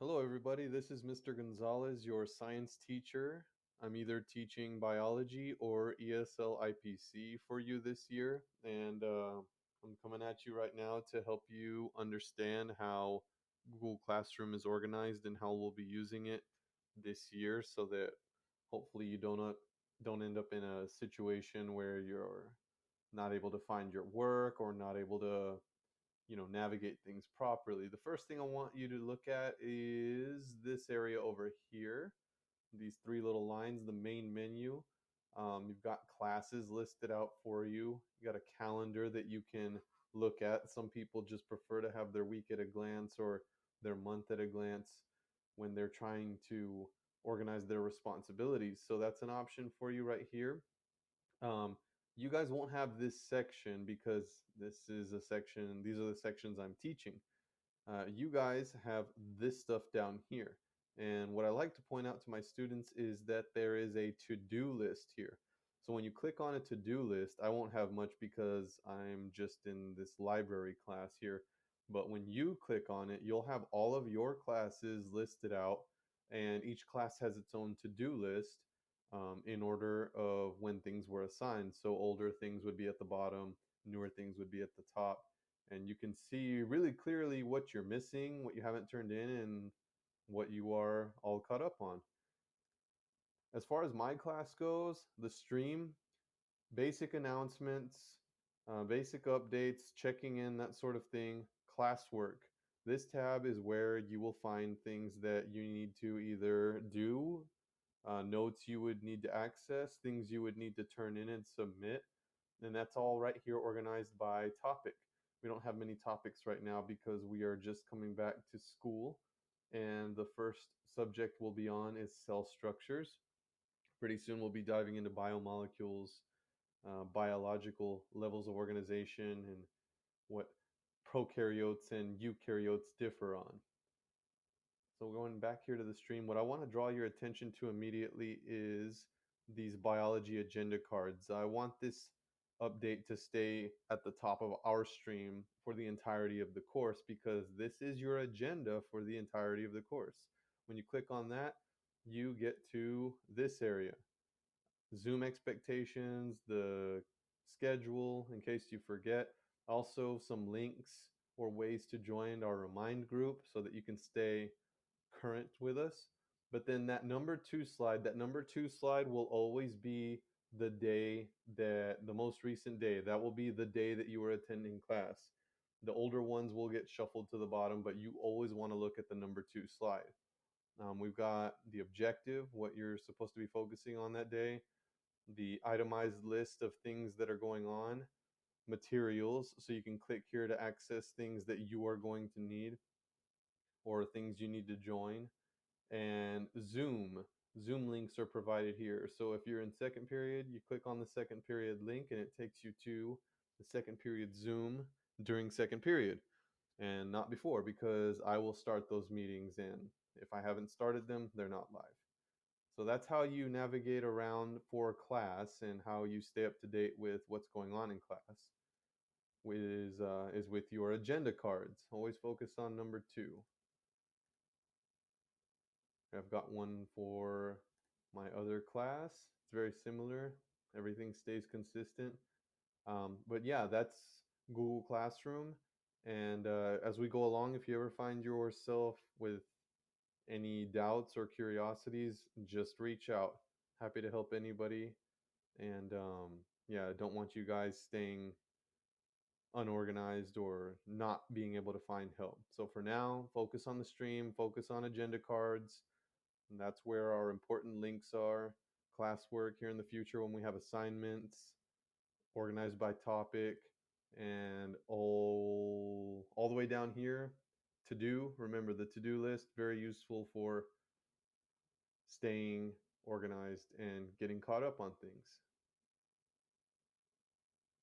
Hello, everybody. This is Mr. Gonzalez, your science teacher. I'm either teaching biology or ESL IPC for you this year, and I'm coming at you right now to help you understand how Google Classroom is organized and how we'll be using it this year, so that hopefully you don't end up in a situation where you're not able to find your work or not able to navigate things properly. The first thing I want you to look at is this area over here. These three little lines, the main menu. You've got classes listed out for you. You got a calendar that you can look at. Some people just prefer to have their week at a glance or their month at a glance when they're trying to organize their responsibilities. So that's an option for you right here. Um, you guys won't have this section because these are the sections I'm teaching. You guys have this stuff down here. And what I like to point out to my students is that there is a to-do list here. So when you click on a to-do list, I won't have much because I'm just in this library class here. But when you click on it, you'll have all of your classes listed out, and each class has its own to-do list in order of when things were assigned. So older things would be at the bottom, newer things would be at the top, and you can see really clearly what you're missing, what you haven't turned in, and what you are all caught up on. As far as my class goes, the stream, basic announcements, basic updates, checking in, that sort of thing, classwork. This tab is where you will find things that you need to either do, notes you would need to access, things you would need to turn in and submit. And that's all right here organized by topic. We don't have many topics right now because we are just coming back to school. And the first subject we'll be on is cell structures. Pretty soon we'll be diving into biomolecules, biological levels of organization, and what prokaryotes and eukaryotes differ on. So going back here to the stream, what I want to draw your attention to immediately is these biology agenda cards. I want this update to stay at the top of our stream for the entirety of the course because this is your agenda for the entirety of the course. When you click on that, you get to this area. Zoom expectations, the schedule in case you forget, also some links or ways to join our Remind group so that you can stay current with us. But then that number two slide will always be the most recent day. That will be the day that you were attending class. The older ones will get shuffled to the bottom, but you always want to look at the number two slide. We've got the objective, what you're supposed to be focusing on that day, the itemized list of things that are going on, materials, so you can click here to access things that you are going to need or things you need to join, and Zoom. Zoom links are provided here. So if you're in second period, you click on the second period link and it takes you to the second period Zoom during second period and not before because I will start those meetings, and if I haven't started them, they're not live. So that's how you navigate around for class and how you stay up to date with what's going on in class is with your agenda cards. Always focus on number two. I've got one for my other class. It's very similar. Everything stays consistent. But yeah, that's Google Classroom. And as we go along, if you ever find yourself with any doubts or curiosities, just reach out. Happy to help anybody. And yeah, I don't want you guys staying unorganized or not being able to find help. So for now, focus on the stream, focus on agenda cards, and that's where our important links are. Classwork here in the future when we have assignments organized by topic, and all the way down here, to do. Remember the to-do list, very useful for staying organized and getting caught up on things.